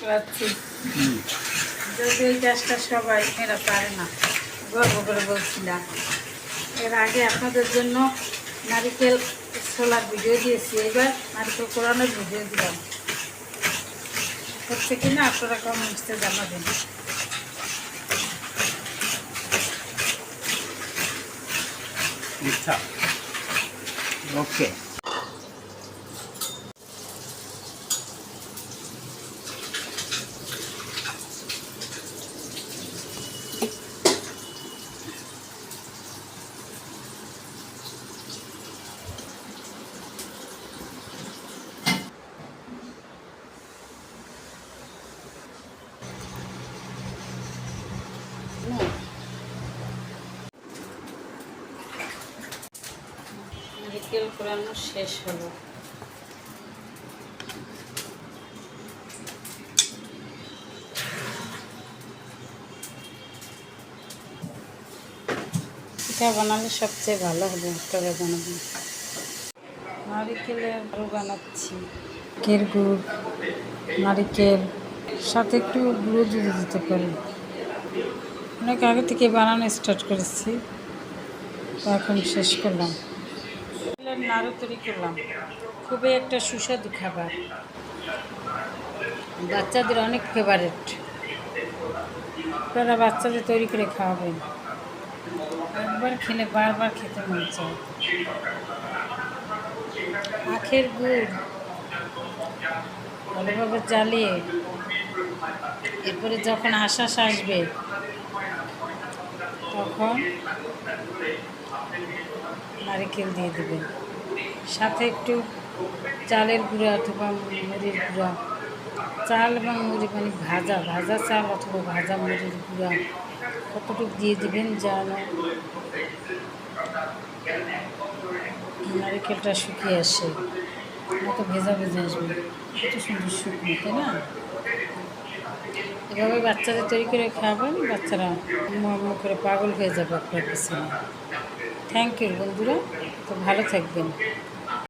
পাচ্ছি। যদি এই কাজটা সবাই মেয়েরা পারে না, গর্ব করে বলছিলাম। এর আগে আপনাদের জন্য নারিকেল ছোলার ভিডিও দিয়েছি, এবার নারিকেল কোরানোর ভিডিও দিলাম। হচ্ছে কিনা আপনারা কমেন্টসে জানাবেন। আচ্ছা, ওকে। নারিকেল কোরানো শেষ হলো। পিঠা বানালে সবচেয়ে ভালো হবে, তবে বানাবেন। নারিকেলের নাড়ু বানাচ্ছি। নারকেল গুড়, নারিকেল সাথে একটু গুঁড়ো দুধ দিতে পারি। অনেক আগে থেকে বানানো স্টার্ট করেছি, তো এখন শেষ করলাম। নাড়ু তৈরি করলাম, খুবই একটা সুস্বাদু খাবার, বাচ্চাদের অনেক ফেভারিট। আপনারা বাচ্চাদের তৈরি করে খাওয়াবেন, একবার খেলে বারবার খেতে মন চায়। আখের গুড় ভালোভাবে জ্বালিয়ে এরপরে যখন আশ্বাস আসবে তখন নারিকেল দিয়ে দেবেন, সাথে একটু চালের গুঁড়া অথবা মুড়ির গুঁড়া, চাল এবং মুড়ি মানে ভাজা ভাজা চাল অথবা ভাজা মুড়ির গুঁড়া কতটুকু দিয়ে দেবেন যেন নারিকেলটা শুকিয়ে আসে, নয়তো ভেজা ভেজা আসবে। কত সুন্দর শুকনো, তাই না? এভাবে বাচ্চাদের তৈরি করে খাওয়াবেন, বাচ্চারা মো করে পাগল হয়ে যাবে আপনার পিছনে। থ্যাংক ইউ বন্ধুরা, তো ভালো থাকবেন।